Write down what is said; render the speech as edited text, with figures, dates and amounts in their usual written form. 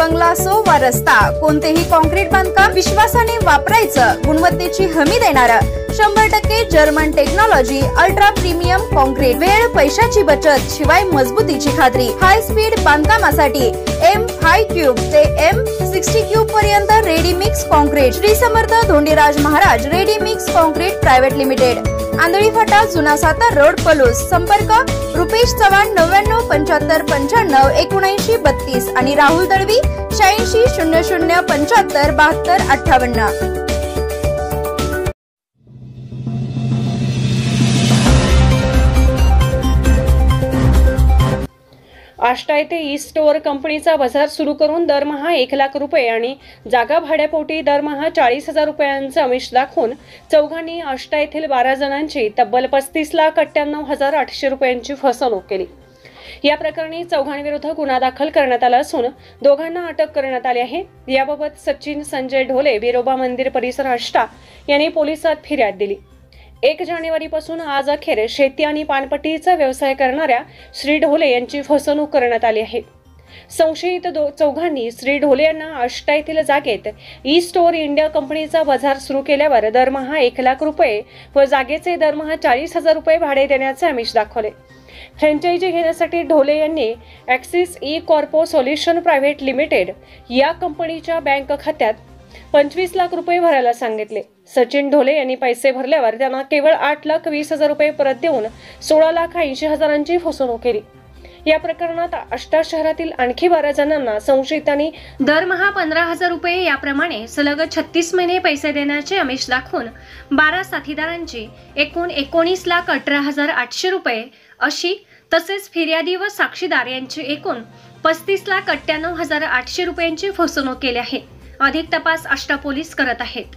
बंगला असो वा रस्ता, कोणतेही कॉन्क्रीट बांधकाम विश्वासाने वापरायचं, गुणवत्तेची हमी देणारं 100% German technology, ultra premium concrete, वेळ पैशाची बचत शिवाय मजबूतीची खात्री। हाय स्पीड बांधकामासाठी M5 क्यूब ते M60 क्यूब पर्यंत ready mix concrete. Shri Samarth Dhondiraj Maharaj ready mix concrete private limited, Andhali फाटा, जुना सातार रोड, पलूस। संपर्क रुपेश चव्हाण 99 75 95 79 32 आणि राहुल दळवी 86 00 75 72 58। आष्टा येथे ई स्टोअर कंपनीचा बाजार सुरू करून दरमहा 1 लाख रुपये आणि जागा भाड्यापोटी दरमहा 40,000 रुपयांचे आमिष दाखवून चौघांनी आष्टा येथील 12 जणांची तब्बल 35,98,800 रुपयांची फसवणूक केली। या प्रकरणी चौघांविरुद्ध गुन्हा दाखल करण्यात आला असून दोघांना अटक करण्यात आली आहे। याबाबत सचिन संजय ढोले, बिरोबा मंदिर परिसर आष्टा यांनी पोलिसात फिर्याद दिली। 1 जानेवारीपासून आज अखेर शेती आणि पानपट्टीचा व्यवसाय करणाऱ्या श्री ढोले यांची फसवणूक करण्यात आली आहे। संशयित चौघांनी श्री ढोले यांना आष्टा येथील जागेत ई स्टोअर इंडिया कंपनीचा बाजार सुरू केल्यावर दरमहा 1 लाख रुपये व जागेचे दरमहा 40,000 रुपये भाडे देण्याचे आमिष दाखवले। फ्रँचायझी घेण्यासाठी ढोले यांनी Axis E Corpo solution private limited या कंपनीच्या बँक खात्यात 25 लाख रुपये भरायला सांगितले। सचिन ढोले यांनी पैसे भरल्यावर त्यांना केवळ 8,20,000 रुपये परत देऊन 16,80,000ची फसवणूक केली। या प्रकरणात आष्टा शहरातील आणखी 12 जणांना संशयितांनी दरमहा 15,000 रुपये याप्रमाणे सलग 36 महिने पैसे देण्याचे आमिष दाखवून 12 साथीदारांची एकूण 19,18,800 रुपये अशी, तसेच फिर्यादी व साक्षीदार यांची एकूण 35,98,800 रुपयांची फसवणूक केली आहे। अधिक तपास आष्टा पोलीस करत आहेत।